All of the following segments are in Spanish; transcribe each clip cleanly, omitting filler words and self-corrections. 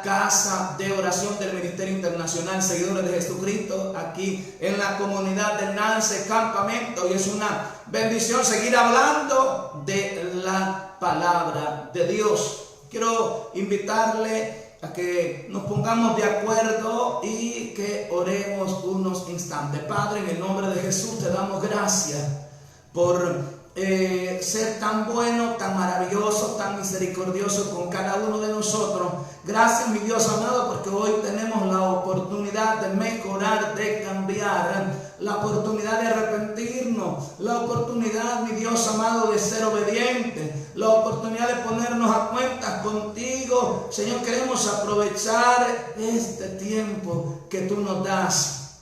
casa de oración del Ministerio Internacional Seguidores de Jesucristo, aquí en la comunidad del Nance Campamento, y es una bendición seguir hablando de la palabra de Dios. Quiero invitarle a que nos pongamos de acuerdo y que oremos unos instantes. Padre, en el nombre de Jesús te damos gracias por ser tan bueno, tan maravilloso, tan misericordioso con cada uno de nosotros. Gracias, mi Dios amado, porque hoy tenemos la oportunidad de mejorar, de cambiar, la oportunidad de arrepentirnos, la oportunidad, mi Dios amado, de ser obedientes, la oportunidad de ponernos a cuentas contigo. Señor, queremos aprovechar este tiempo que tú nos das.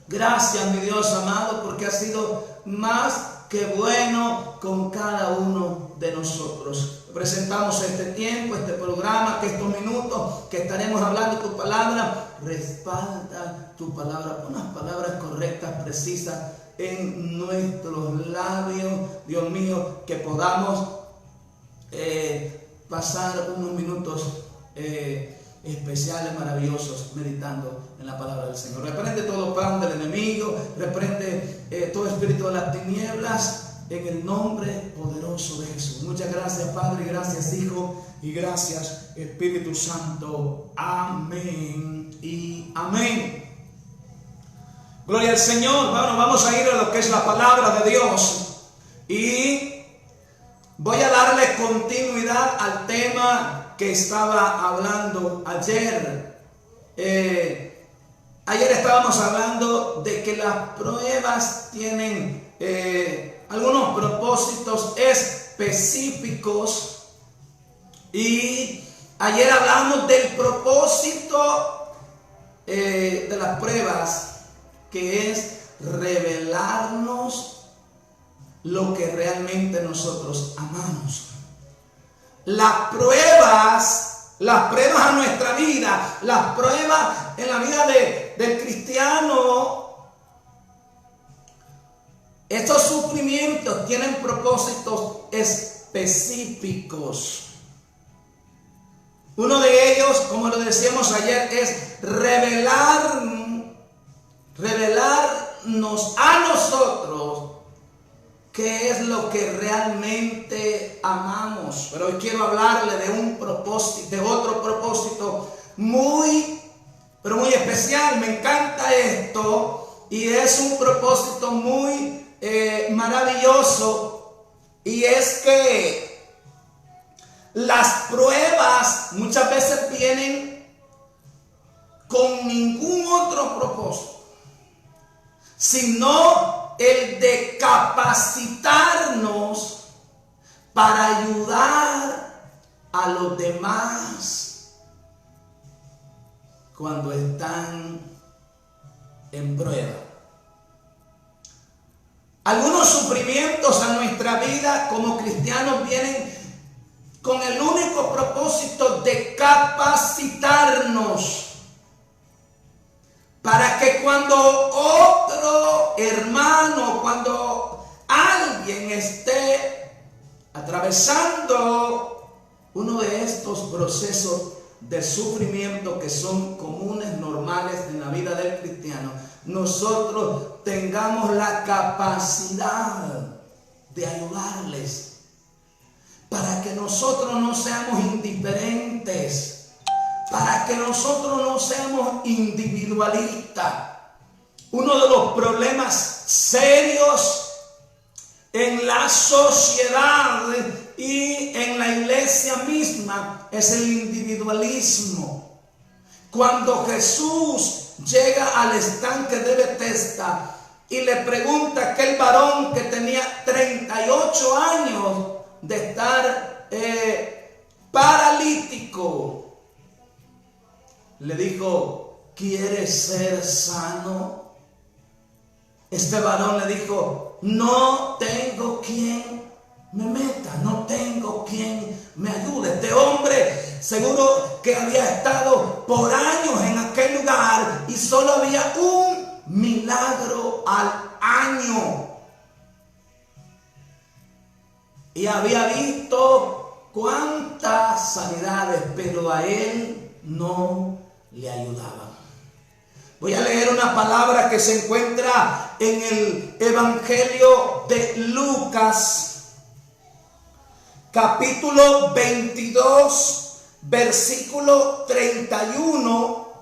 Gracias, mi Dios amado, porque has sido más que bueno con cada uno de nosotros. Presentamos este tiempo, este programa, que estos minutos que estaremos hablando tu palabra, respalda tu palabra, pon las palabras correctas, precisas en nuestros labios, Dios mío, que podamos pasar unos minutos especiales, maravillosos, meditando en la palabra del Señor. Reprende todo plan del enemigo, reprende todo espíritu de las tinieblas, en el nombre poderoso de Jesús. Muchas gracias, Padre, gracias, Hijo, y gracias, Espíritu Santo. Amén y amén. Gloria al Señor. Bueno, vamos a ir a lo que es la palabra de Dios, y voy a darle continuidad al tema que estaba hablando ayer. Ayer estábamos hablando de que las pruebas tienen algunos propósitos específicos, y ayer hablamos del propósito de las pruebas, que es revelarnos lo que realmente nosotros amamos. Las pruebas a nuestra vida, las pruebas en la vida del cristiano, estos sufrimientos tienen propósitos específicos. Uno de ellos, como lo decíamos ayer, es revelarnos a nosotros qué es lo que realmente amamos. Pero hoy quiero hablarle de un propósito, de otro propósito muy especial. Me encanta esto, y es un propósito muy maravilloso, y es que las pruebas muchas veces vienen con ningún otro propósito, sino el de capacitarnos para ayudar a los demás cuando están en prueba. Algunos sufrimientos a nuestra vida como cristianos vienen con el único propósito de capacitarnos para que cuando otro hermano, cuando alguien esté atravesando uno de estos procesos de sufrimiento que son comunes, normales en la vida del cristiano, nosotros tengamos la capacidad de ayudarles, para que nosotros no seamos indiferentes, para que nosotros no seamos individualistas. Uno de los problemas serios en la sociedad y en la iglesia misma es el individualismo. Cuando Jesús llega al estanque de Betesda y le pregunta a aquel varón que tenía 38 años de estar paralítico, le dijo: ¿quieres ser sano? Este varón le dijo: no tengo quien me meta, no tengo quien me ayude. Este hombre seguro que había estado por años en aquel lugar y solo había un milagro al año. Y había visto cuántas sanidades, pero a él no le ayudaban. Voy a leer una palabra que se encuentra en el Evangelio de Lucas, capítulo 22, versículo 31.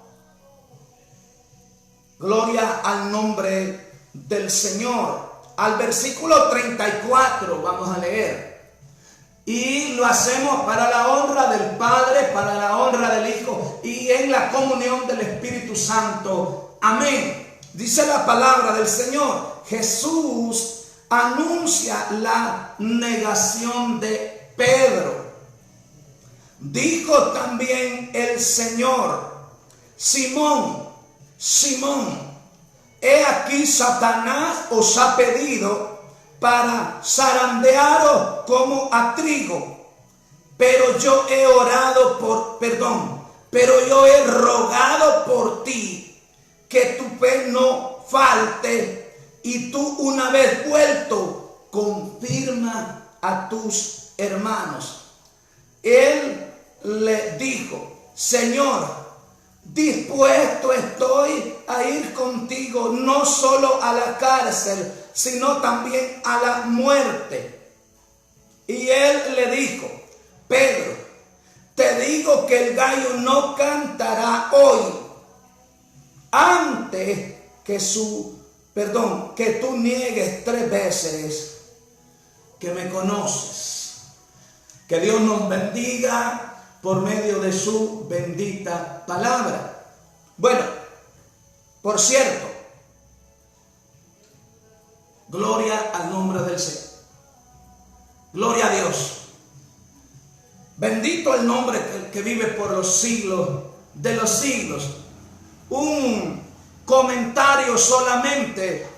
Gloria al nombre del Señor. Al versículo 34 vamos a leer. Y lo hacemos para la honra del Padre, para la honra del Hijo y en la comunión del Espíritu Santo. Amén. Dice la palabra del Señor. Jesús anuncia la negación de Pedro. Dijo también el Señor: Simón, Simón, he aquí Satanás os ha pedido para zarandearos como a trigo, pero yo he rogado por ti que tu fe no falte, y tú, una vez vuelto, confirma a tus hermanos. Él le dijo: Señor, dispuesto estoy a ir contigo, no solo a la cárcel, sino también a la muerte. Y él le dijo: Pedro, te digo que el gallo no cantará hoy antes que tú niegues 3 veces que me conoces. Que Dios nos bendiga por medio de su bendita palabra. Bueno, por cierto, gloria al nombre del Señor. Gloria a Dios. Bendito el nombre que vive por los siglos de los siglos. Un comentario solamente.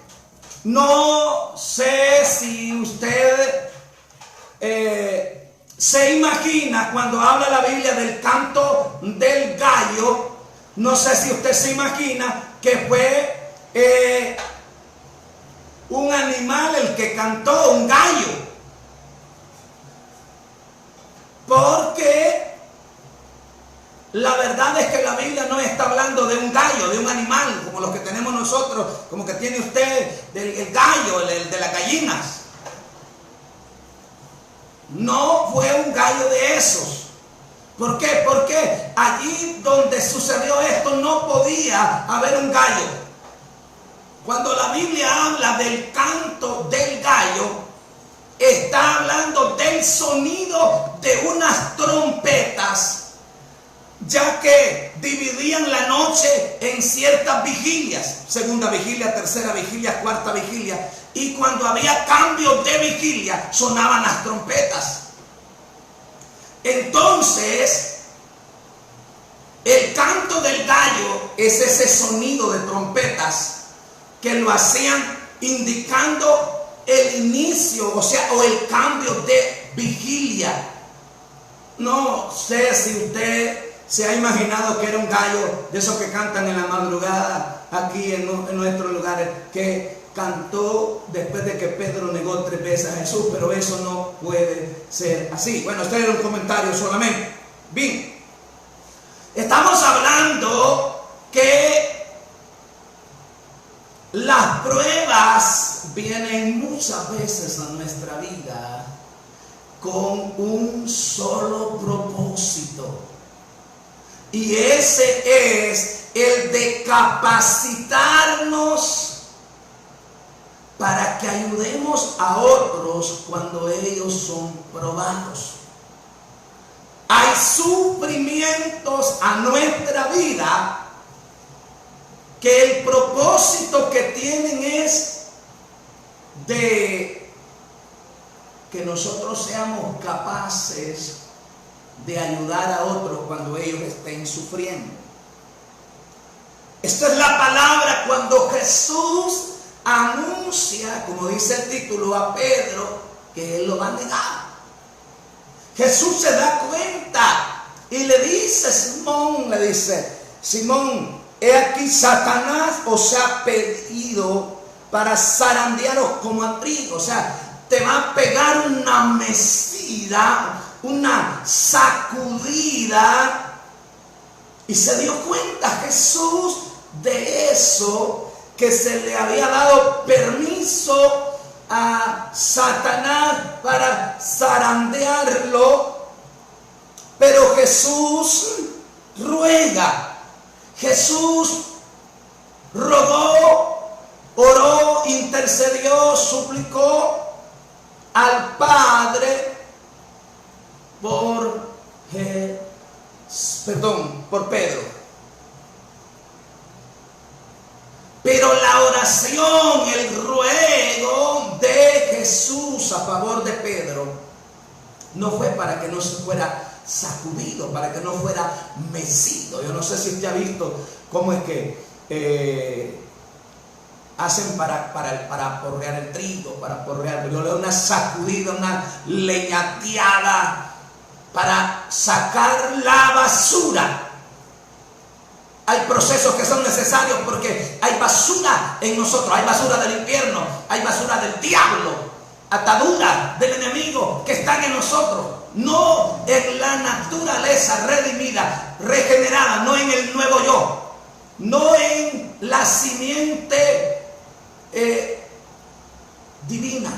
No sé si usted se imagina cuando habla la Biblia del canto del gallo. No sé si usted se imagina que fue un animal el que cantó, un gallo. Porque la verdad es que la Biblia no está hablando de un gallo, de un animal como los que tenemos nosotros, como que tiene usted el gallo, el de las gallinas. No fue un gallo de esos. ¿Por qué? Porque allí donde sucedió esto no podía haber un gallo. Cuando la Biblia habla del canto del gallo, está hablando del sonido de unas trompetas, ya que dividían la noche en ciertas vigilias: segunda vigilia, tercera vigilia, cuarta vigilia, y cuando había cambios de vigilia sonaban las trompetas. Entonces, el canto del gallo es ese sonido de trompetas que lo hacían indicando el inicio, o el cambio de vigilia. No sé si usted se ha imaginado que era un gallo de esos que cantan en la madrugada aquí en nuestros lugares, que cantó después de que Pedro negó 3 veces a Jesús, pero eso no puede ser así. Bueno, este era un comentario solamente. Bien, estamos hablando que las pruebas vienen muchas veces a nuestra vida con un solo propósito, y ese es el de capacitarnos para que ayudemos a otros cuando ellos son probados. Hay sufrimientos a nuestra vida que el propósito que tienen es de que nosotros seamos capaces de ayudar a otros cuando ellos estén sufriendo. Esta es la palabra cuando Jesús anuncia, como dice el título, a Pedro que él lo va a negar. Jesús se da cuenta y le dice, Simón, he aquí Satanás os ha pedido para zarandearos como a trigo. O sea, te va a pegar una mecida, una sacudida Y se dio cuenta Jesús de eso, que se le había dado permiso a Satanás para zarandearlo. Pero Jesús ruega, Jesús rogó, oró, intercedió, suplicó al Padre por Pedro. Pero la oración, el ruego de Jesús a favor de Pedro no fue para que no se fuera sacudido, para que no fuera mecido. Yo no sé si usted ha visto cómo es que hacen para porrear el trigo, para porrear, yo le doy una sacudida, una leñateada para sacar la basura. Hay procesos que son necesarios porque hay basura en nosotros, hay basura del infierno, hay basura del diablo, ataduras del enemigo que están en nosotros, no en la naturaleza redimida, regenerada, no en el nuevo yo, no en la simiente divina.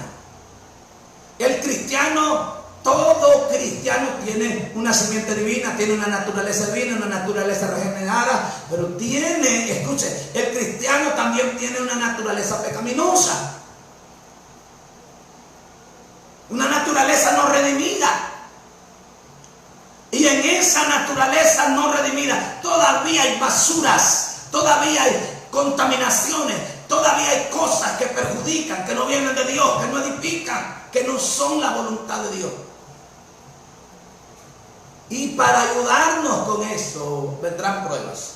El cristiano, todo cristiano tiene una simiente divina, tiene una naturaleza divina, una naturaleza regenerada, pero tiene, escuche, el cristiano también tiene una naturaleza pecaminosa, una naturaleza no redimida. Y en esa naturaleza no redimida todavía hay basuras, todavía hay contaminaciones, todavía hay cosas que perjudican, que no vienen de Dios, que no edifican, que no son la voluntad de Dios. Y para ayudarnos con eso vendrán pruebas,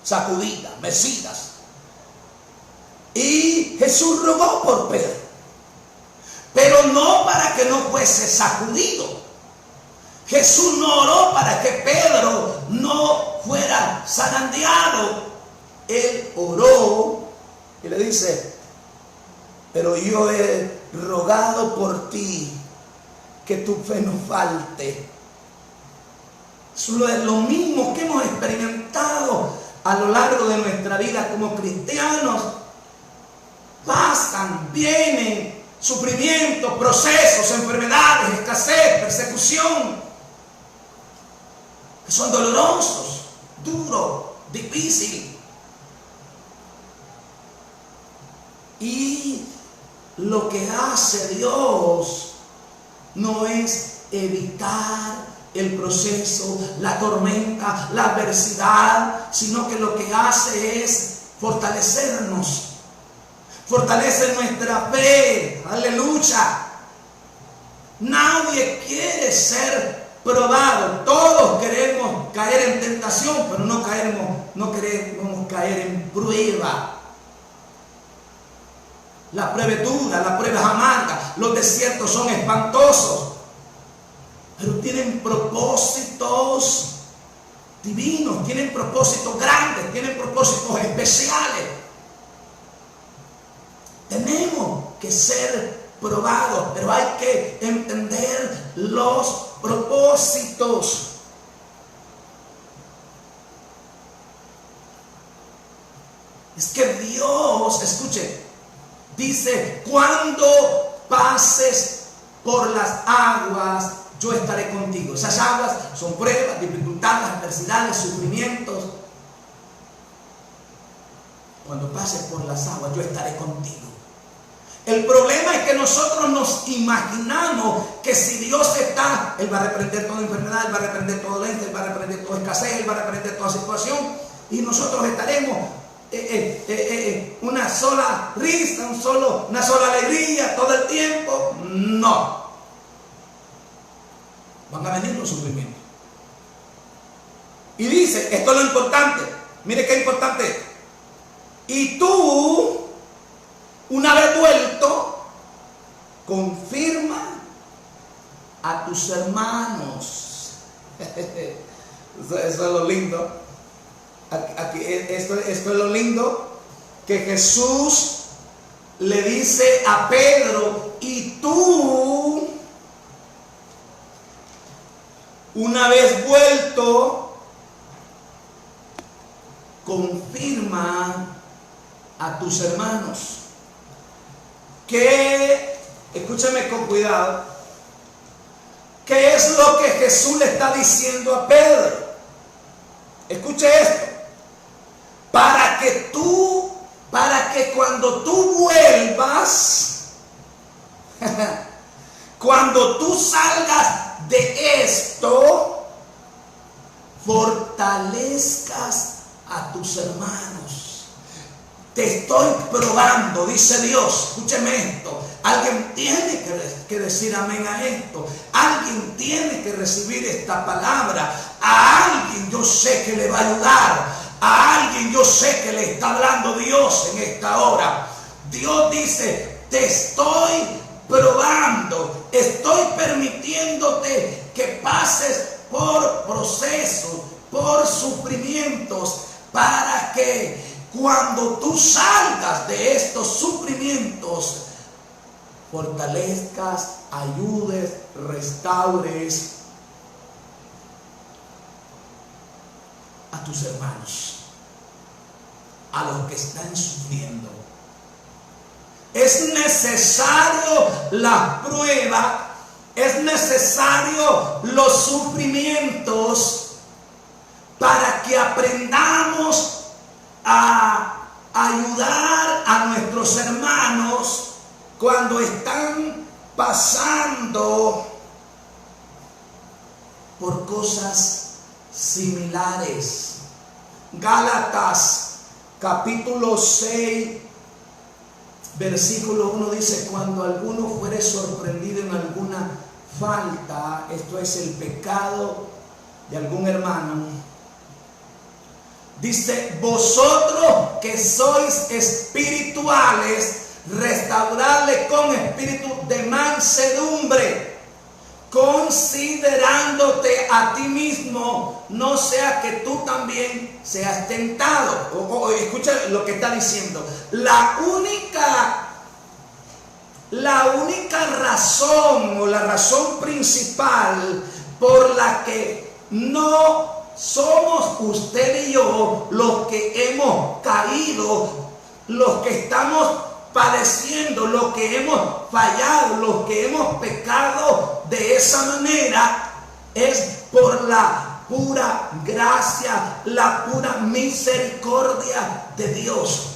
sacudidas, mecidas. Y Jesús rogó por Pedro, pero no para que no fuese sacudido. Jesús no oró para que Pedro no fuera zarandeado. Él oró y le dice: pero yo he rogado por ti que tu fe no falte. Es lo mismo que hemos experimentado a lo largo de nuestra vida como cristianos. Pasan, vienen sufrimientos, procesos, enfermedades, escasez, persecución, que son dolorosos, duros, difíciles. Y lo que hace Dios no es evitar el proceso, la tormenta, la adversidad, sino que lo que hace es fortalecernos, fortalece nuestra fe. Aleluya. Nadie quiere ser probado. Todos queremos caer en tentación, pero no queremos caer en prueba. La prueba es dura, la prueba es amarga, los desiertos son espantosos, pero tienen propósitos divinos, tienen propósitos grandes, tienen propósitos especiales. Tenemos que ser probados, pero hay que entender los propósitos. Es que Dios, escuche, dice: cuando pases por las aguas, yo estaré contigo. Esas aguas son pruebas, dificultades, adversidades, sufrimientos. Cuando pases por las aguas, yo estaré contigo. El problema es que nosotros nos imaginamos que si Dios está, Él va a reprender toda enfermedad, Él va a reprender toda dolencia, Él va a reprender toda escasez, Él va a reprender toda situación, y nosotros estaremos una sola risa, una sola alegría todo el tiempo. No. Van a venir los sufrimientos. Y dice, esto es lo importante, mire qué importante: y tú, una vez vuelto, confirma a tus hermanos. Eso es lo lindo. Aquí, esto es lo lindo, que Jesús le dice a Pedro: y tú, una vez vuelto, confirma a tus hermanos. Que, escúchame con cuidado, ¿qué es lo que Jesús le está diciendo a Pedro? Escuche esto. Para que cuando tú vuelvas, cuando tú salgas de esto, fortalezcas a tus hermanos. Te estoy probando, dice Dios. Escúcheme esto. Alguien tiene que decir amén a esto. Alguien tiene que recibir esta palabra. A alguien yo sé que le va a ayudar. A alguien yo sé que le está hablando Dios en esta hora. Dios dice, te estoy probando. Estoy permitiéndote que pases por procesos, por sufrimientos, para que cuando tú salgas de estos sufrimientos, fortalezcas, ayudes, restaures a tus hermanos, a los que están sufriendo. Es necesario la prueba, es necesario los sufrimientos para que aprendamos a ayudar a nuestros hermanos cuando están pasando por cosas similares. Gálatas capítulo 6 versículo 1 dice: cuando alguno fuere sorprendido en alguna falta, esto es el pecado de algún hermano, dice: vosotros que sois espirituales, restaurarle con espíritu de mansedumbre, considerándote a ti mismo, no sea que tú también seas tentado. Escucha lo que está diciendo. La única razón, o la razón principal por la que no somos usted y yo los que hemos caído, los que estamos padeciendo, los que hemos fallado, los que hemos pecado de esa manera, es por la pura gracia, la pura misericordia de Dios.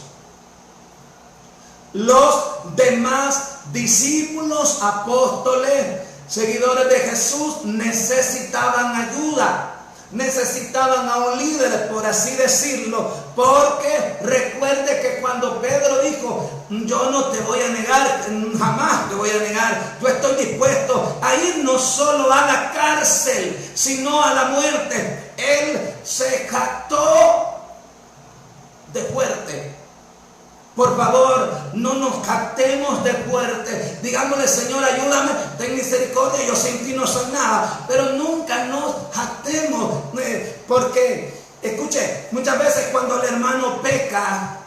Los demás discípulos, apóstoles, seguidores de Jesús necesitaban ayuda. Necesitaban a un líder, por así decirlo, porque recuerde que cuando Pedro dijo: yo no te voy a negar, jamás te voy a negar, yo estoy dispuesto a ir no solo a la cárcel, sino a la muerte, él se jactó de fuerte. Por favor, no nos jactemos de fuerte. Digámosle: Señor, ayúdame, ten misericordia, yo sin ti no soy nada. Pero nunca nos jactemos, porque, escuche, muchas veces cuando el hermano peca,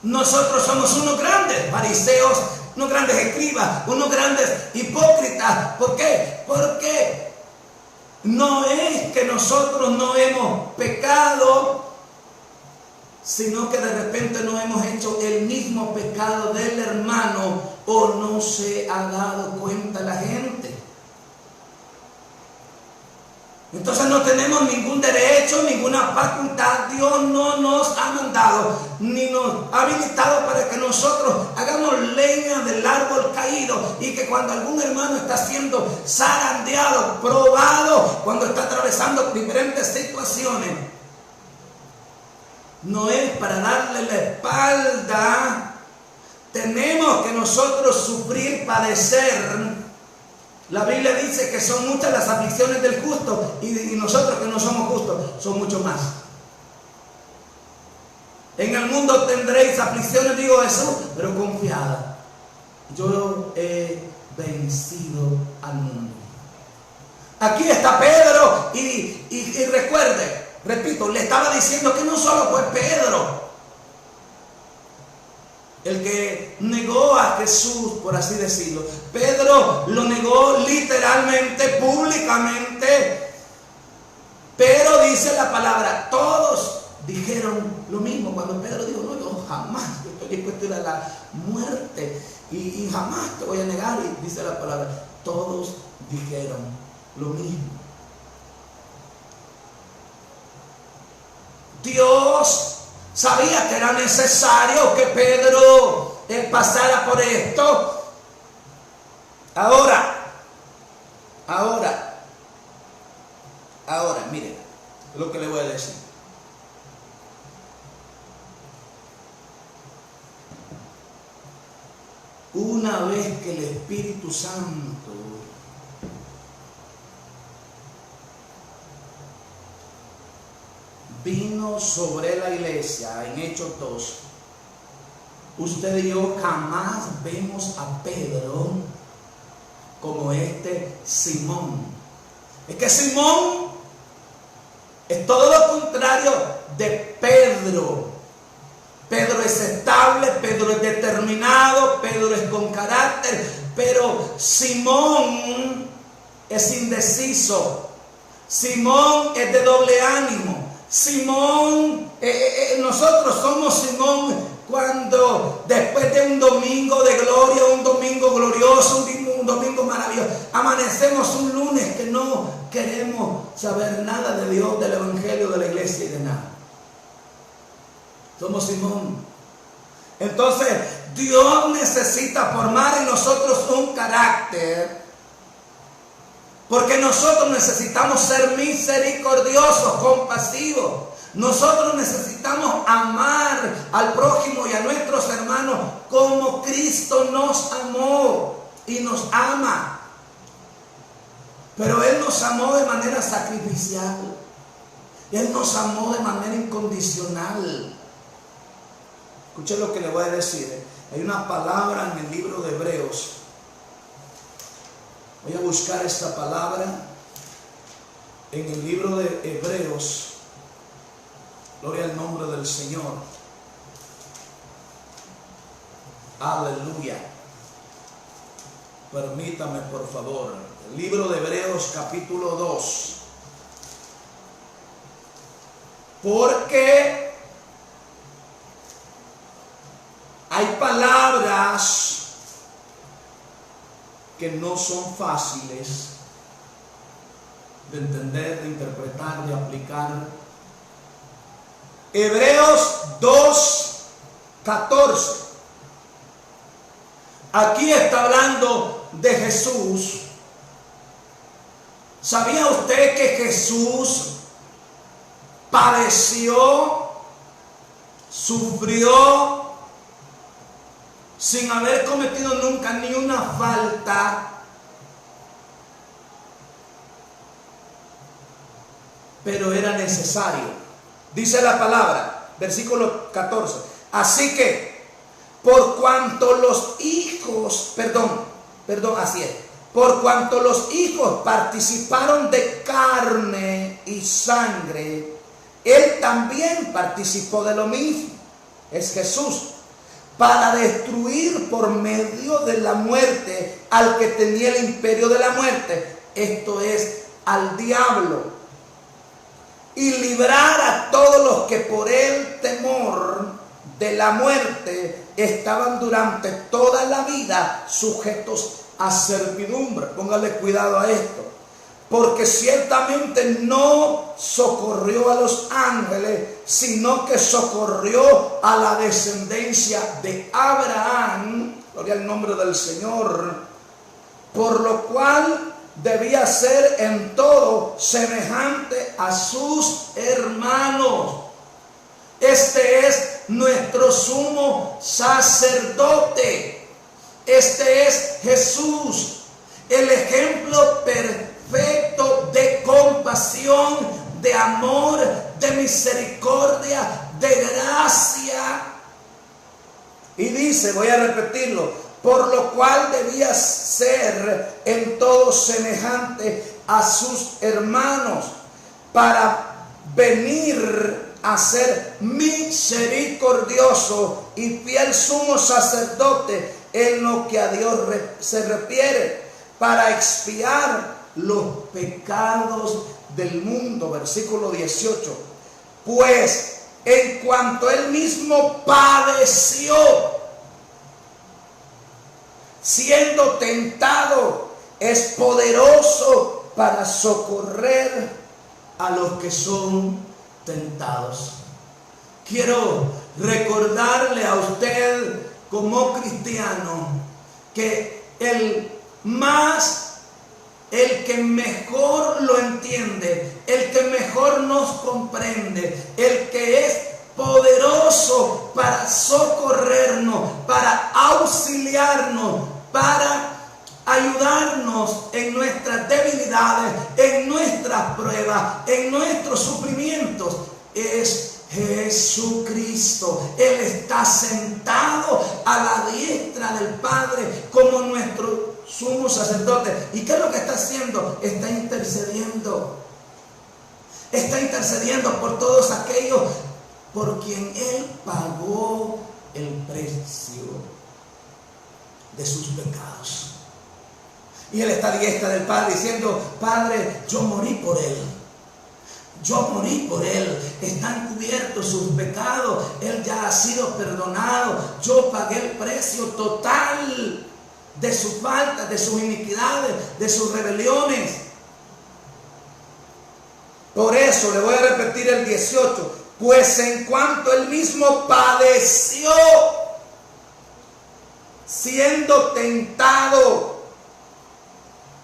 nosotros somos unos grandes fariseos, unos grandes escribas, unos grandes hipócritas. ¿Por qué? Porque no es que nosotros no hemos pecado, sino que de repente no hemos hecho el mismo pecado del hermano, o no se ha dado cuenta la gente. Entonces no tenemos ningún derecho, ninguna facultad. Dios no nos ha mandado ni nos ha habilitado para que nosotros hagamos leña del árbol caído, y que cuando algún hermano está siendo zarandeado, probado, cuando está atravesando diferentes situaciones, no es para darle la espalda. Tenemos que nosotros sufrir, padecer. La Biblia dice que son muchas las aflicciones del justo, y nosotros que no somos justos son mucho más. En el mundo tendréis aflicciones, digo Jesús, pero confiad, yo he vencido al mundo. Aquí está Pedro y recuerde, repito, le estaba diciendo que no solo fue Pedro el que negó a Jesús, por así decirlo. Pedro lo negó literalmente, públicamente, pero dice la palabra, todos cuando Pedro dijo, no, yo jamás estoy dispuesto a ir a la muerte y jamás te voy a negar, y dice la palabra, todos dijeron lo mismo. Dios sabía que era necesario que Pedro pasara por esto. Ahora, miren lo que le voy a decir. Una vez que el Espíritu Santo vino sobre la iglesia en Hechos 2, usted y yo jamás vemos a Pedro como este Simón. Es que Simón es todo lo contrario de Pedro. Pedro es estable, Pedro es determinado, Pedro es con carácter, pero Simón es indeciso. Simón es de doble ánimo. Simón, nosotros somos Simón cuando después de un domingo de gloria, un domingo glorioso, un domingo maravilloso, amanecemos un lunes que no queremos saber nada de Dios, del Evangelio, de la iglesia y de nada. Somos Simón. Entonces Dios necesita formar en nosotros un carácter, porque nosotros necesitamos ser misericordiosos, compasivos. Nosotros necesitamos amar al prójimo y a nuestros hermanos como Cristo nos amó y nos ama. Pero Él nos amó de manera sacrificial. Él nos amó de manera incondicional. Escuchen lo que le voy a decir. Hay una palabra en el libro de Hebreos. Voy a buscar esta palabra en el libro de Hebreos. Gloria al nombre del Señor. Aleluya. Permítame, por favor. El libro de Hebreos, capítulo 2. Porque hay palabras que no son fáciles de entender, de interpretar, de aplicar. Hebreos 2:14. Aquí está hablando de Jesús. ¿Sabía usted que Jesús padeció, sufrió, sin haber cometido nunca ni una falta? Pero era necesario. Dice la palabra, versículo 14. Así que, por cuanto los hijos, así es. Por cuanto los hijos participaron de carne y sangre, Él también participó de lo mismo. Es Jesús. Para destruir por medio de la muerte al que tenía el imperio de la muerte, esto es, al diablo, y librar a todos los que por el temor de la muerte estaban durante toda la vida sujetos a servidumbre. Póngale cuidado a esto, porque ciertamente no socorrió a los ángeles, sino que socorrió a la descendencia de Abraham, gloria al nombre del Señor, por lo cual debía ser en todo semejante a sus hermanos. Este es nuestro sumo sacerdote. Este es Jesús, el ejemplo perfecto de compasión, de amor, de misericordia, de gracia. Y dice, voy a repetirlo, por lo cual debía ser en todo semejante a sus hermanos, para venir a ser misericordioso y fiel sumo sacerdote en lo que a Dios se refiere, para expiar los pecados del mundo. Versículo 18. Pues en cuanto él mismo padeció, siendo tentado, es poderoso para socorrer a los que son tentados. Quiero recordarle a usted como cristiano que el que mejor lo entiende, el que mejor nos comprende, el que es poderoso para socorrernos, para auxiliarnos, para ayudarnos en nuestras debilidades, en nuestras pruebas, en nuestros sufrimientos, es Jesucristo. Él está sentado a la diestra del Padre como nuestro sumo sacerdote. ¿Y qué es lo que está haciendo? Está intercediendo. Está intercediendo por todos aquellos por quien Él pagó el precio de sus pecados. Y Él está a la diestra del Padre diciendo: Padre, yo morí por Él. Yo morí por Él. Están cubiertos sus pecados. Él ya ha sido perdonado. Yo pagué el precio total de sus faltas, de sus iniquidades, de sus rebeliones. Por eso le voy a repetir el 18. Pues en cuanto Él mismo padeció, siendo tentado,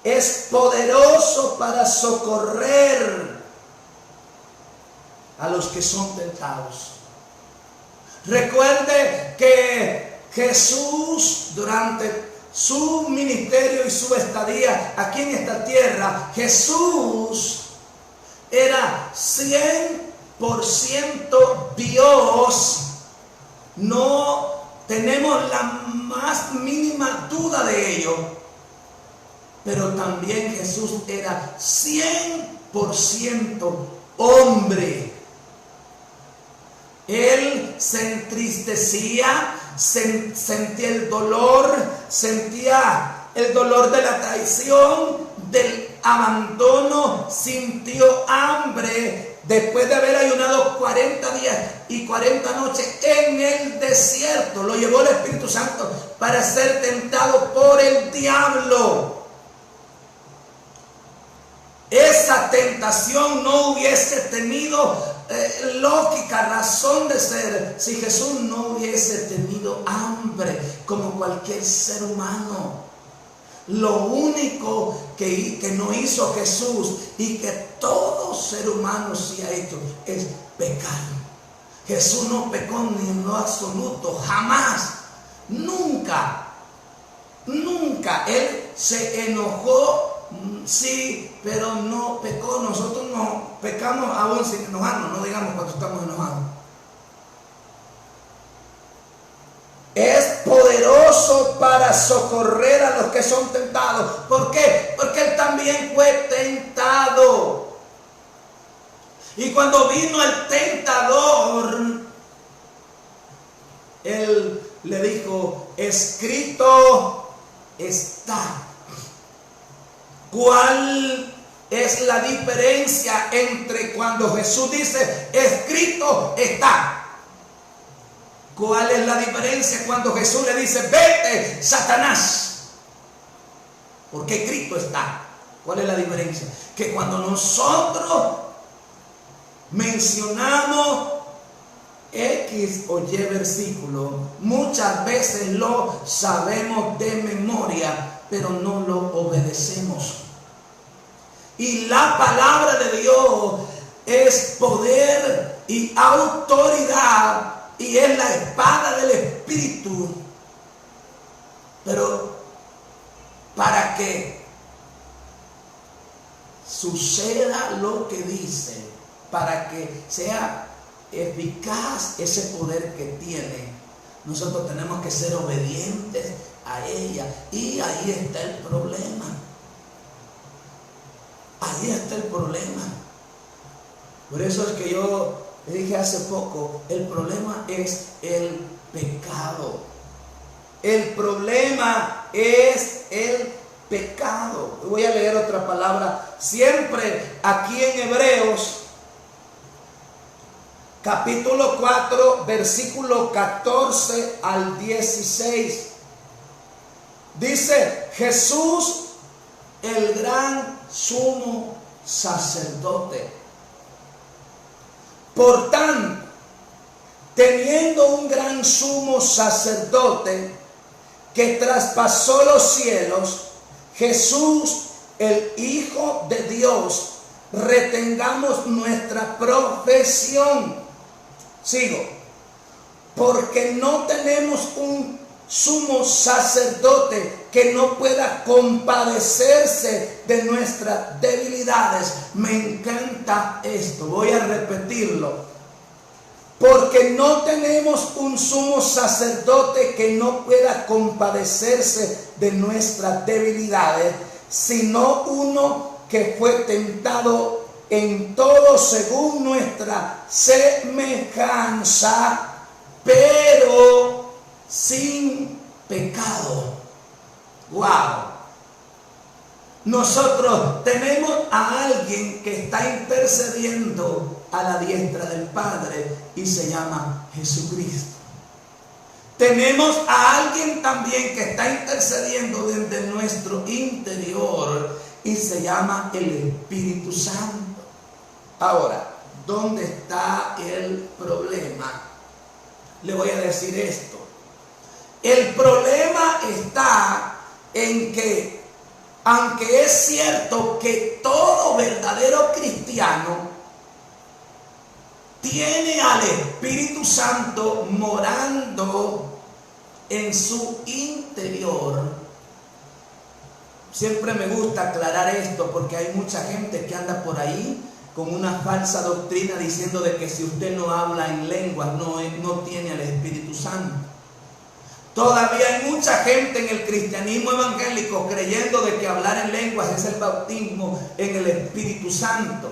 es poderoso para socorrer a los que son tentados. Recuerde que Jesús, durante su ministerio y su estadía aquí en esta tierra, Jesús era 100% Dios. No tenemos la más mínima duda de ello. Pero también Jesús era 100% hombre. Él se entristecía, sentía el dolor, sentía el dolor de la traición, del abandono, sintió hambre después de haber ayunado 40 días y 40 noches en el desierto. Lo llevó el Espíritu Santo para ser tentado por el diablo. Esa tentación no hubiese tenido lógica, razón de ser, si Jesús no hubiese tenido hambre como cualquier ser humano. Lo único que no hizo Jesús y que todo ser humano sí ha hecho es pecar. Jesús no pecó ni en lo absoluto, jamás, nunca. Él se enojó, sí, pero no pecó. Nosotros no pecamos aún sin enojarnos, no digamos cuando estamos enojados. Es poderoso para socorrer a los que son tentados. ¿Por qué? Porque Él también fue tentado. Y cuando vino el tentador, Él le dijo: escrito está. ¿Cuál es la diferencia entre cuando Jesús dice escrito está? ¿Cuál es la diferencia cuando Jesús le dice vete, Satanás? Porque escrito está. ¿Cuál es la diferencia? Que cuando nosotros mencionamos X o Y versículo, muchas veces lo sabemos de memoria, pero no lo obedecemos. Y la palabra de Dios es poder y autoridad, y es la espada del Espíritu. Pero para que suceda lo que dice, para que sea eficaz ese poder que tiene, nosotros tenemos que ser obedientes a ella. Y ahí está el problema. Ahí está el problema. Por eso es que yo le dije hace poco, el problema es el pecado. El problema es el pecado. Voy a leer otra palabra. Siempre aquí en Hebreos capítulo 4, versículo 14 al 16. Dice: Jesús, el gran sumo sacerdote. Por tanto, teniendo un gran sumo sacerdote que traspasó los cielos, Jesús, el Hijo de Dios, retengamos nuestra profesión. Sigo. Porque no tenemos un sumo sacerdote que no pueda compadecerse de nuestras debilidades. Me encanta esto, voy a repetirlo. Porque no tenemos un sumo sacerdote que no pueda compadecerse de nuestras debilidades, sino uno que fue tentado en todo según nuestra semejanza, pero sin pecado. ¡Wow! Nosotros tenemos a alguien que está intercediendo a la diestra del Padre y se llama Jesucristo. Tenemos a alguien también que está intercediendo desde nuestro interior y se llama el Espíritu Santo. Ahora, ¿dónde está el problema? Le voy a decir esto. El problema está en que, aunque es cierto que todo verdadero cristiano tiene al Espíritu Santo morando en su interior, siempre me gusta aclarar esto porque hay mucha gente que anda por ahí con una falsa doctrina diciendo de que si usted no habla en lenguas no tiene al Espíritu Santo. Todavía hay mucha gente en el cristianismo evangélico creyendo de que hablar en lenguas es el bautismo en el Espíritu Santo,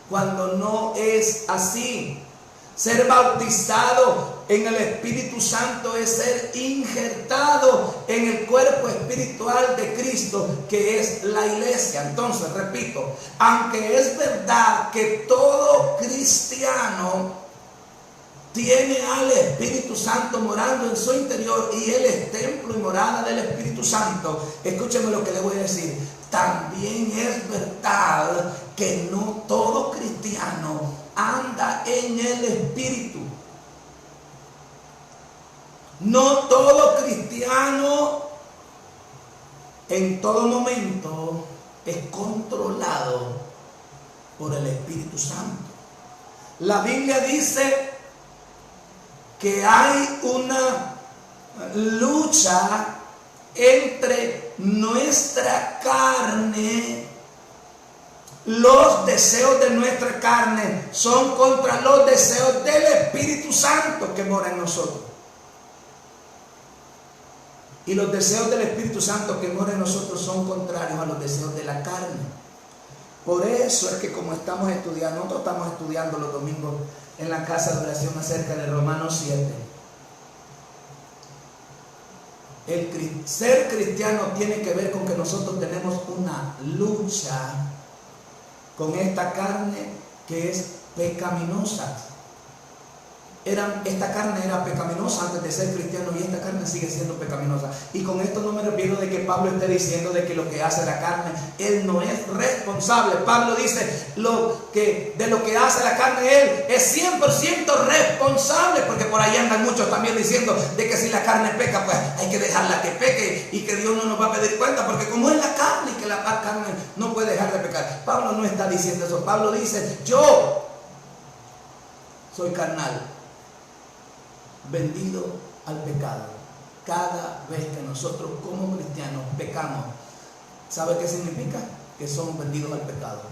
cuando no es así. Ser bautizado en el Espíritu Santo es ser injertado en el cuerpo espiritual de Cristo, que es la iglesia. Entonces, repito, aunque es verdad que todo cristiano tiene al Espíritu Santo morando en su interior y Él es templo y morada del Espíritu Santo, escúcheme lo que le voy a decir. También es verdad que no todo cristiano anda en el Espíritu. No todo cristiano en todo momento es controlado por el Espíritu Santo. La Biblia dice que hay una lucha entre nuestra carne. Los deseos de nuestra carne son contra los deseos del Espíritu Santo que mora en nosotros. Y los deseos del Espíritu Santo que mora en nosotros son contrarios a los deseos de la carne. Por eso es que como nosotros estamos estudiando los domingos en la casa de oración acerca de Romanos 7. El ser cristiano tiene que ver con que nosotros tenemos una lucha con esta carne que es pecaminosa. Esta carne era pecaminosa antes de ser cristiano y esta carne sigue siendo pecaminosa. Y con esto no me refiero de que Pablo esté diciendo de que lo que hace la carne, él no es responsable. Pablo dice de lo que hace la carne, él es 100% responsable, porque por ahí andan muchos también diciendo de que si la carne peca, pues hay que dejarla que peque y que Dios no nos va a pedir cuenta, porque como es la carne y que la carne no puede dejar de pecar. Pablo no está diciendo eso. Pablo dice: yo soy carnal, vendido al pecado. Cada vez que nosotros como cristianos pecamos, ¿sabe qué significa? Que somos vendidos al pecado,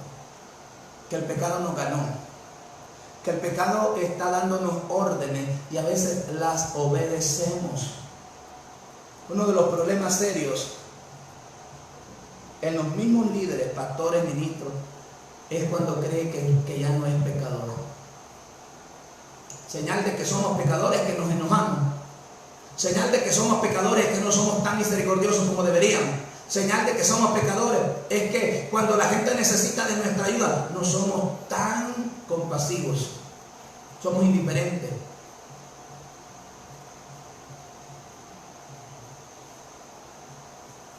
que el pecado nos ganó, que el pecado está dándonos órdenes y a veces las obedecemos. Uno de los problemas serios en los mismos líderes, pastores, ministros, es cuando cree que ya no es pecador. Señal de que somos pecadores que nos enojamos. Señal de que somos pecadores que no somos tan misericordiosos como deberíamos. Señal de que somos pecadores es que cuando la gente necesita de nuestra ayuda no somos tan compasivos. somos indiferentes.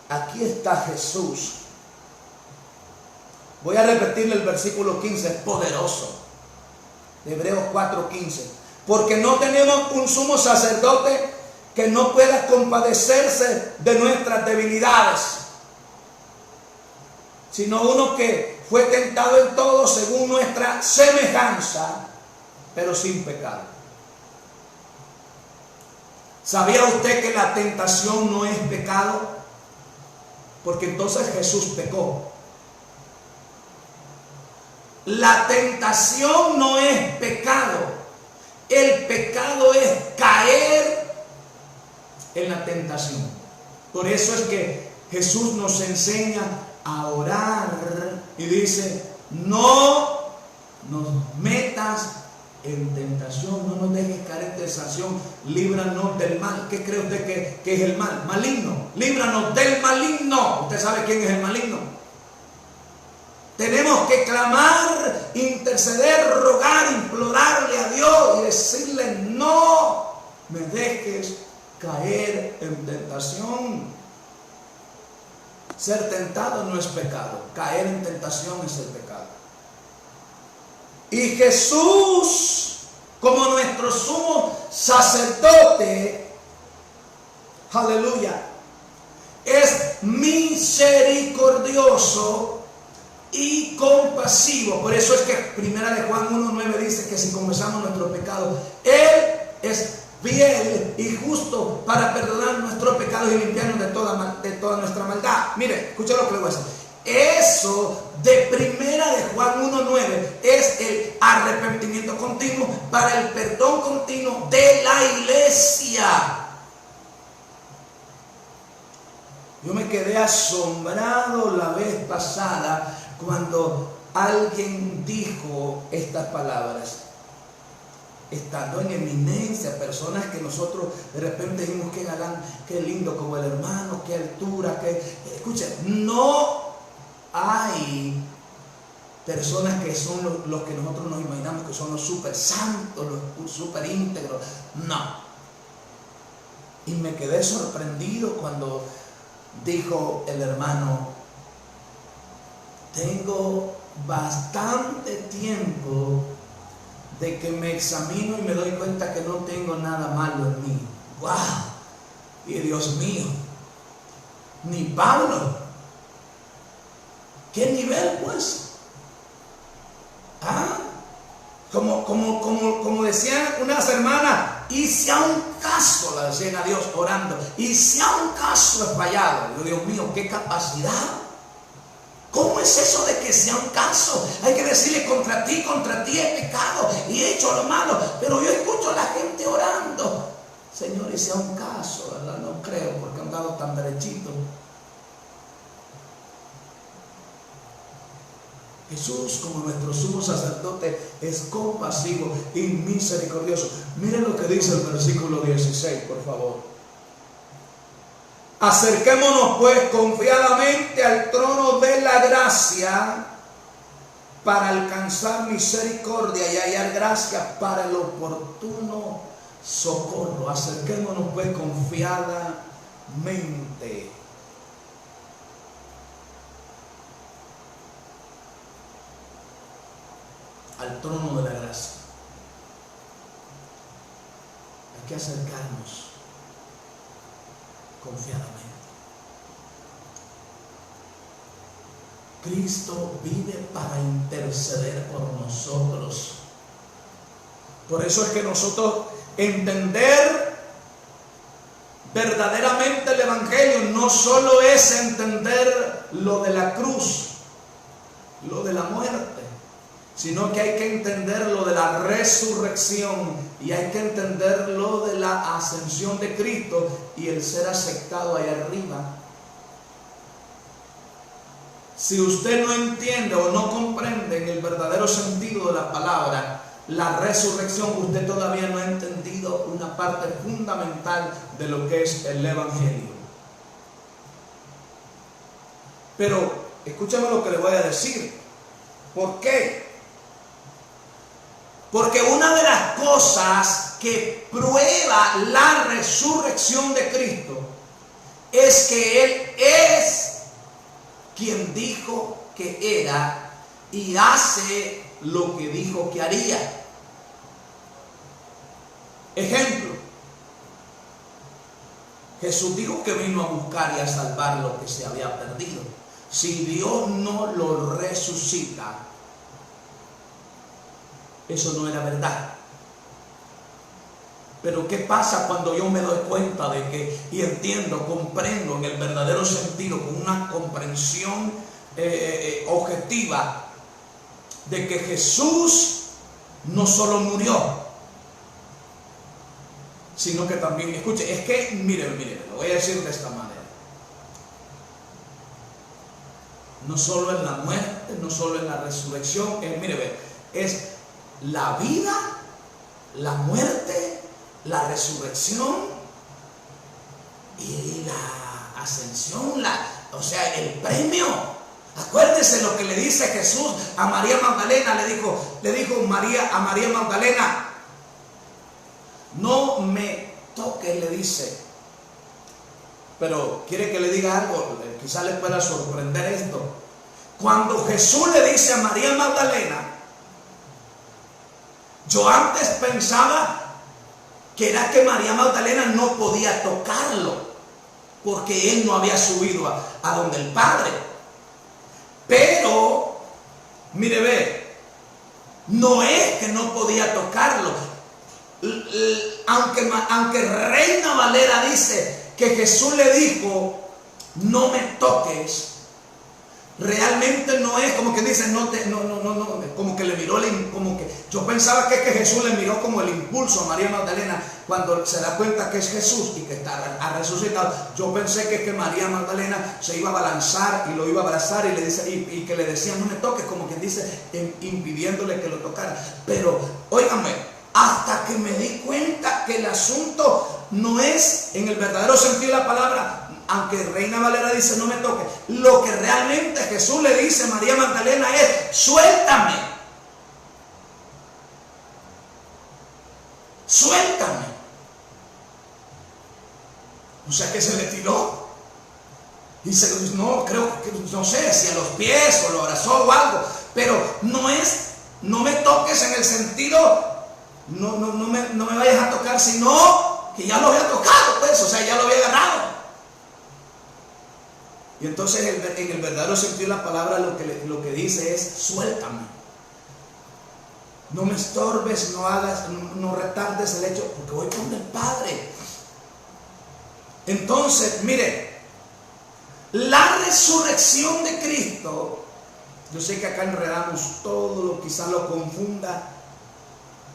Aquí está Jesús. Voy a repetirle el versículo 15, es poderoso. De Hebreos 4:15. Porque no tenemos un sumo sacerdote que no pueda compadecerse de nuestras debilidades, sino uno que fue tentado en todo según nuestra semejanza, pero sin pecado. ¿Sabía usted que la tentación no es pecado? Porque entonces Jesús pecó. La tentación no es pecado. El pecado es caer en la tentación. Por eso es que Jesús nos enseña a orar y dice: no nos metas en tentación, no nos dejes caer en tentación, líbranos del mal. ¿Qué cree usted que es el mal? Maligno. Líbranos del maligno. ¿Usted sabe quién es el maligno? Tenemos que clamar, interceder, rogar, implorarle a Dios y decirle: no me dejes caer en tentación. Ser tentado no es pecado, caer en tentación es el pecado. Y Jesús, como nuestro sumo sacerdote, aleluya, es misericordioso y compasivo. Por eso es que Primera de Juan 1:9 dice que si confesamos nuestros pecados, Él es fiel y justo para perdonar nuestros pecados y limpiarnos de toda nuestra maldad. Mire, escucha lo que le voy a decir. Eso de Primera de Juan 1:9 es el arrepentimiento continuo para el perdón continuo de la iglesia. Yo me quedé asombrado la vez pasada cuando alguien dijo estas palabras, estando en eminencia, personas que nosotros de repente dijimos: qué galán, qué lindo como el hermano, qué altura, qué... Escuchen, no hay personas que son los que nosotros nos imaginamos que son los súper santos, los súper íntegros. No. Y me quedé sorprendido cuando dijo el hermano: tengo bastante tiempo de que me examino y me doy cuenta que no tengo nada malo en mí. ¡Wow! Y Dios mío, ni Pablo. ¿Qué nivel, pues? ¿Ah? Como decían unas hermanas, y si a un caso, la decían a Dios orando, y si a un caso he fallado. Yo, Dios mío, qué capacidad. ¿Cómo es eso de que sea un caso? Hay que decirle: contra ti he pecado y he hecho lo malo. Pero yo escucho a la gente orando: Señor, y sea un caso, ¿verdad? No creo, porque han dado tan derechito. Jesús, como nuestro sumo sacerdote, es compasivo y misericordioso. Miren lo que dice el versículo 16, por favor. Acerquémonos pues confiadamente al trono de la gracia para alcanzar misericordia y hallar gracia para el oportuno socorro. Acerquémonos pues confiadamente. Al trono de la gracia. Hay que acercarnos confiadamente. Cristo vive para interceder por nosotros. Por eso es que nosotros entender verdaderamente el Evangelio no solo es entender lo de la cruz, lo de la muerte, sino que hay que entender lo de la resurrección y hay que entender lo de la ascensión de Cristo y el ser aceptado allá arriba. Si usted no entiende o no comprende en el verdadero sentido de la palabra la resurrección, usted todavía no ha entendido una parte fundamental de lo que es el Evangelio. Pero escúchame lo que le voy a decir. ¿Por qué? Porque una de las cosas que prueba la resurrección de Cristo es que Él es quien dijo que era y hace lo que dijo que haría. Ejemplo, Jesús dijo que vino a buscar y a salvar lo que se había perdido. Si Dios no lo resucita, eso no era verdad. Pero ¿qué pasa cuando yo me doy cuenta de que, y entiendo, comprendo en el verdadero sentido, con una comprensión objetiva, de que Jesús no solo murió, sino que también, escuche, es que, mire, lo voy a decir de esta manera. No solo es la muerte, no solo es la resurrección, es la vida, la muerte, la resurrección y la ascensión, o sea, el premio. Acuérdese lo que le dice Jesús a María Magdalena. Le dijo María a María Magdalena: no me toques, le dice. Pero quiere que le diga algo, quizás le pueda sorprender esto. Cuando Jesús le dice a María Magdalena, yo antes pensaba que era que María Magdalena no podía tocarlo, porque él no había subido a donde el Padre. Pero, no es que no podía tocarlo. Aunque Reina Valera dice que Jesús le dijo, no me toques, realmente no es como que dice, no, como que le miró, como que yo pensaba que Jesús le miró como el impulso a María Magdalena cuando se da cuenta que es Jesús y que ha resucitado. Yo pensé que María Magdalena se iba a balanzar y lo iba a abrazar y le dice, y que le decía, no me toques, como quien dice, impidiéndole que lo tocara. Pero, óigame, hasta que me di cuenta que el asunto no es, en el verdadero sentido de la palabra, aunque Reina Valera dice no me toque, lo que realmente Jesús le dice a María Magdalena es: suéltame, suéltame. O sea que se le tiró y no sé si a los pies o lo abrazó o algo, pero no es no me toques en el sentido no me vayas a tocar, sino que ya lo había tocado, pues, o sea, ya lo había agarrado. Y entonces en el verdadero sentido de la palabra lo que dice es: suéltame, no me estorbes, no retardes el hecho, porque voy con el Padre. Entonces, mire, la resurrección de Cristo, yo sé que acá enredamos todo, quizás lo confunda,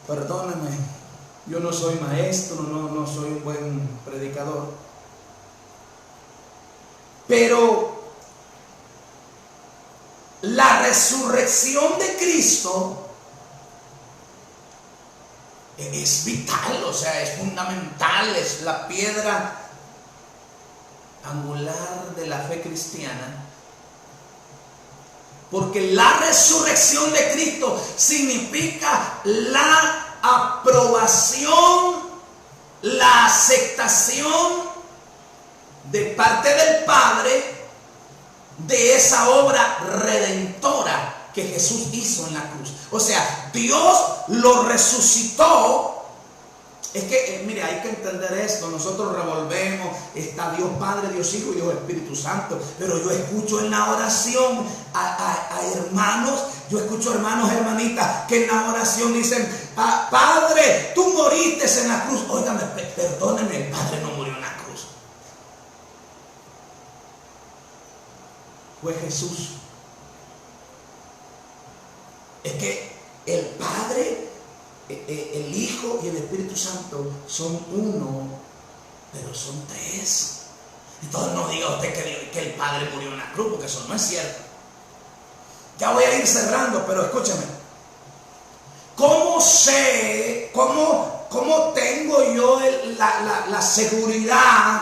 perdóname, yo no soy maestro, no soy un buen predicador. Pero la resurrección de Cristo es vital, o sea, es fundamental, es la piedra angular de la fe cristiana. Porque la resurrección de Cristo significa la aprobación, la aceptación de parte del Padre de esa obra redentora que Jesús hizo en la cruz. O sea, Dios lo resucitó. Es que, mire, hay que entender esto. Nosotros revolvemos, está Dios Padre, Dios Hijo y Dios Espíritu Santo. Pero yo escucho en la oración a hermanos, yo escucho hermanos, hermanitas, que en la oración dicen: Padre, tú moriste en la cruz. Óigame, perdónenme, el Padre no murió en la cruz. Fue Jesús. Es que el Padre, el Hijo y el Espíritu Santo son uno, pero son tres. Entonces no diga usted que el Padre murió en la cruz, porque eso no es cierto. Ya voy a ir cerrando, pero escúchame. ¿Cómo sé, cómo tengo yo la seguridad?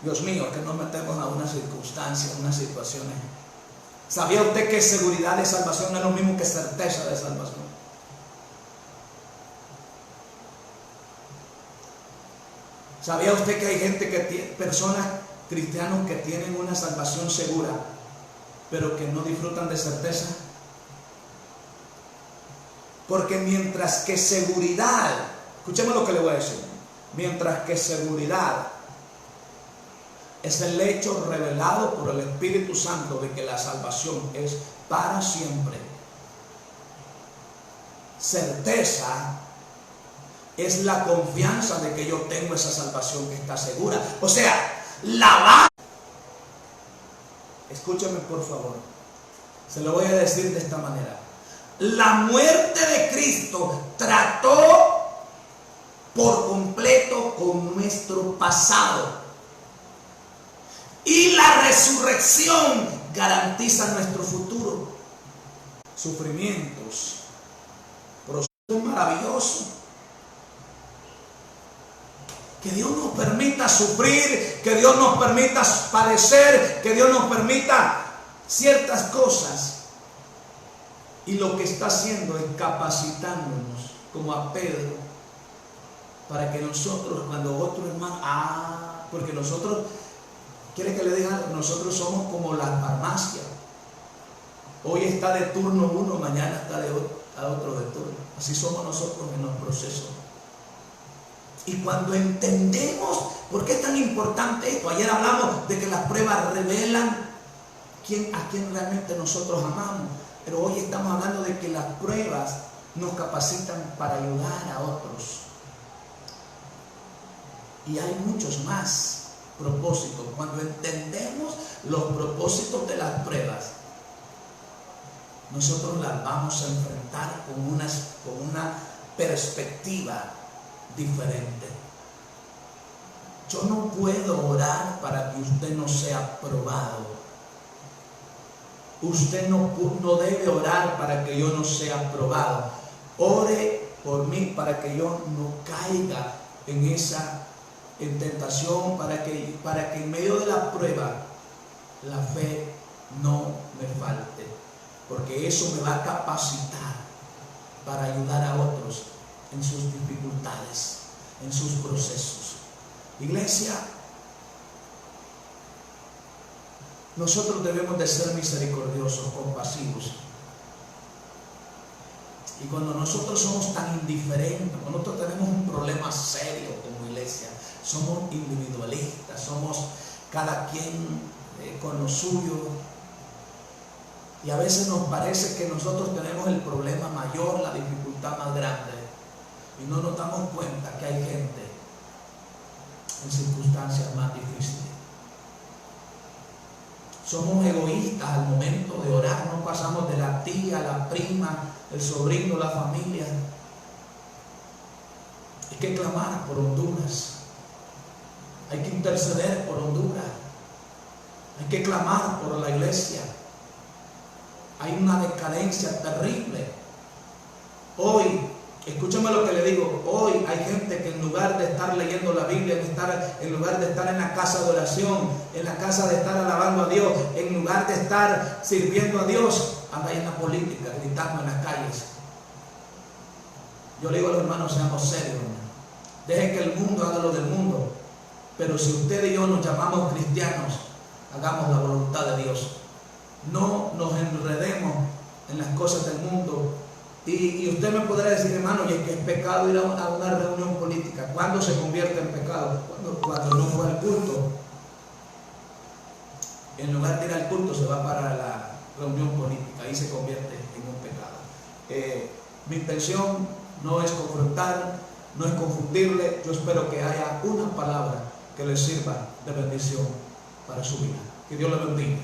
Dios mío, que nos metemos a unas circunstancias, unas situaciones ¿Sabía usted que seguridad de salvación no es lo mismo que certeza de salvación? ¿Sabía usted que hay gente que tiene, personas cristianos que tienen una salvación segura, pero que no disfrutan de certeza? Porque mientras que seguridad, escúcheme lo que le voy a decir, mientras que seguridad es el hecho revelado por el Espíritu Santo de que la salvación es para siempre, certeza es la confianza de que yo tengo esa salvación que está segura. O sea, la base. Escúchame por favor, se lo voy a decir de esta manera. La muerte de Cristo trató por completo con nuestro pasado, y la resurrección garantiza nuestro futuro. Sufrimientos, procesos maravillosos. Que Dios nos permita sufrir, que Dios nos permita padecer, que Dios nos permita ciertas cosas. Y lo que está haciendo es capacitándonos, como a Pedro, para que nosotros, cuando otro hermano, porque nosotros, quiere que le diga, nosotros somos como la farmacia. Hoy está de turno uno, mañana está de otro de turno. Así somos nosotros en los procesos. Y cuando entendemos por qué es tan importante esto, ayer hablamos de que las pruebas revelan a quién realmente nosotros amamos, pero hoy estamos hablando de que las pruebas nos capacitan para ayudar a otros. Y hay muchos más propósitos. Cuando entendemos los propósitos de las pruebas, nosotros las vamos a enfrentar con una perspectiva diferente. Yo no puedo orar para que usted no sea probado. Usted no debe orar para que yo no sea probado. Ore por mí para que yo no caiga en tentación, para que en medio de la prueba la fe no me falte, porque eso me va a capacitar para ayudar a otros en sus dificultades, en sus procesos. Iglesia, nosotros debemos de ser misericordiosos, compasivos. Y cuando nosotros somos tan indiferentes, cuando nosotros tenemos un problema serio como iglesia, somos individualistas, somos cada quien con lo suyo. Y a veces nos parece que nosotros tenemos el problema mayor, la dificultad más grande. Y no nos damos cuenta que hay gente en circunstancias más difíciles. Somos egoístas al momento de orar, no pasamos de la tía, la prima, el sobrino, la familia. Hay que clamar por Honduras, hay que interceder por Honduras, hay que clamar por la iglesia. Hay una decadencia terrible. Hoy, escúchame lo que le digo, hoy hay gente que en lugar de estar leyendo la Biblia, en lugar de estar en la casa de oración, en la casa de estar alabando a Dios, en lugar de estar sirviendo a Dios, anda ahí en la política, gritando en las calles. Yo le digo a los hermanos, seamos serios, hermanos. Dejen que el mundo haga lo del mundo, pero si usted y yo nos llamamos cristianos, hagamos la voluntad de Dios. No nos enredemos en las cosas del mundo. Y usted me podrá decir, hermano, y es que es pecado ir a una reunión política. ¿Cuándo se convierte en pecado? Cuando no fue al culto. En lugar de ir al culto, se va para la reunión política. Ahí se convierte en un pecado. Mi intención no es confrontar, no es confundirle. Yo espero que haya una palabra que le sirva de bendición para su vida. Que Dios le bendiga.